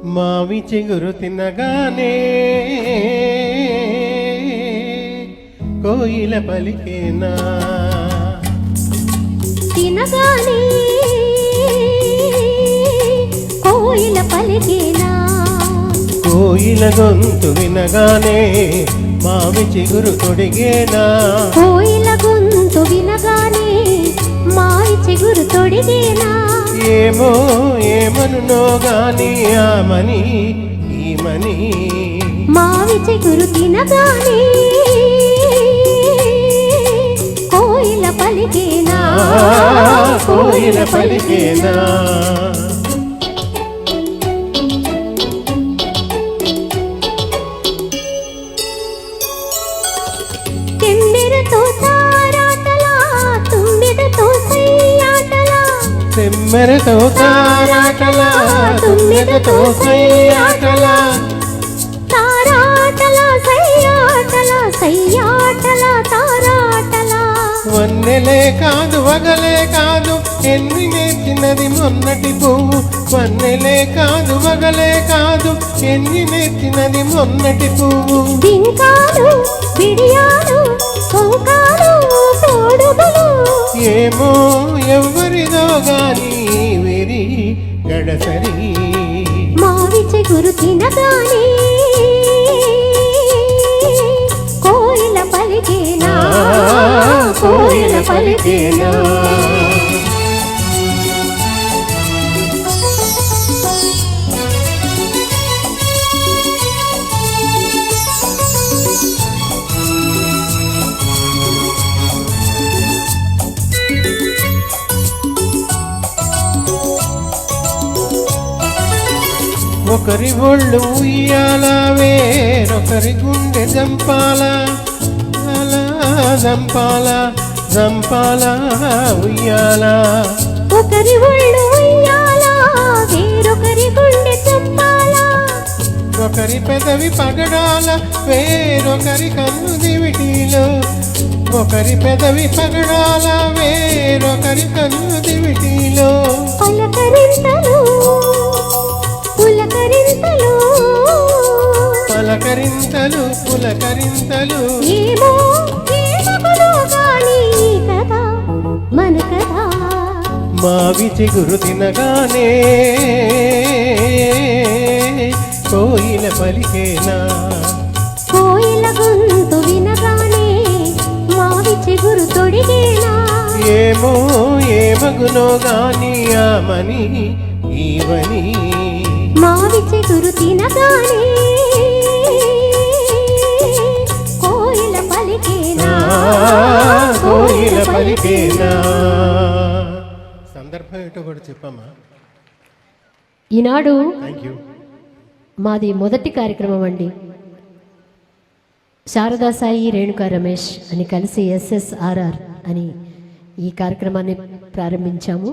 మావి చిగురు తినగానే కోయిల పలికేనా, తినగానే కోయిల పలికేనా, కోయిల గొంతు వినగానే మావి చిగురు తొడిగేనా, కోయిల గొంతు వినగానే మావి చిగురు తొడిగేనా. ఏమో ఏమనునో గాని ఆమని ఈమని మావి చిగురు తినగానే కోయిల పలికేనా, కోయిల పలికేనా. తెమ్మెరతో తారాటలా తుమ్మెదతో సయ్యాటలా, తెమ్మెరతో తారాటలా తుమ్మెదతో సయ్యాటలా, తారాటలా సయ్యాటలా సయ్యాటలా తారాటలా. వన్నెలే కాదు వగలే కాదు ఎన్ని నేర్చినది మొన్నటి పువ్వు, వన్నెలే కాదు వగలే కాదు ఎన్ని నేర్చినది మొన్నటి పువ్వు. బింకాలు బిడియాలు కొంకాలు తోడుగులు, ఏమో ఎవ్వరిదో గాని వెరి గడసరి మావి చిగురు తినగానే కోయిల పలికేనా, కోయిల పలికేనా. ఒకరి ఒళ్ళు ఉయ్యాల వేరొకరి గుండె జంపాల, అలా జంపాల జంపాల ఉయ్యాల. ఒకరి ఒళ్ళు ఉయ్యాల వేరొకరి గుండె చంపాల, ఒకరి పెదవి పగడాల వేరొకరి కన్ను దివిటీలో, ఒకరి పెదవి పగడాల వేరొకరి కన్ను దివిటీలో. పలకరింతలు పులకరింతలు, పలకరింతలు పులకరింతలు, ఏమో ఏమగులో గాని కదా మన కదా. మావి చిగురు తినగానే కోయిల పలికేనా, కోయిల గొంతు వినగానే మావి చిగురు తొడిగేనా. ఏమో ఏమగునో గాని ఆమని ఈవని మావి చిగురు తినగానే కోయిల పలికేనా, కోయిల పలికేనా. సందర్భం ఏంటో కూడా చెప్పమ్మా. ఈనాడు థ్యాంక్ యూ. మాది మొదటి కార్యక్రమం అండి. శారదా సాయి రేణుకా రమేష్ అని కలిసి SSRR అని ఈ కార్యక్రమాన్ని ప్రారంభించాము.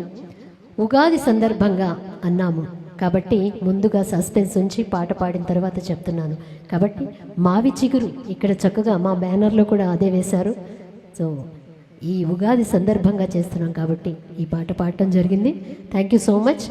ఉగాది సందర్భంగా అన్నాము కాబట్టి ముందుగా సస్పెన్స్ ఉంచి పాట పాడిన తర్వాత చెప్తున్నాను. కాబట్టి మావి చిగురు ఇక్కడ చక్కగా మా బ్యానర్లో కూడా అదే వేశారు. సో ఈ ఉగాది సందర్భంగా చేస్తున్నాం కాబట్టి ఈ పాట పాడటం జరిగింది. Thank you so much.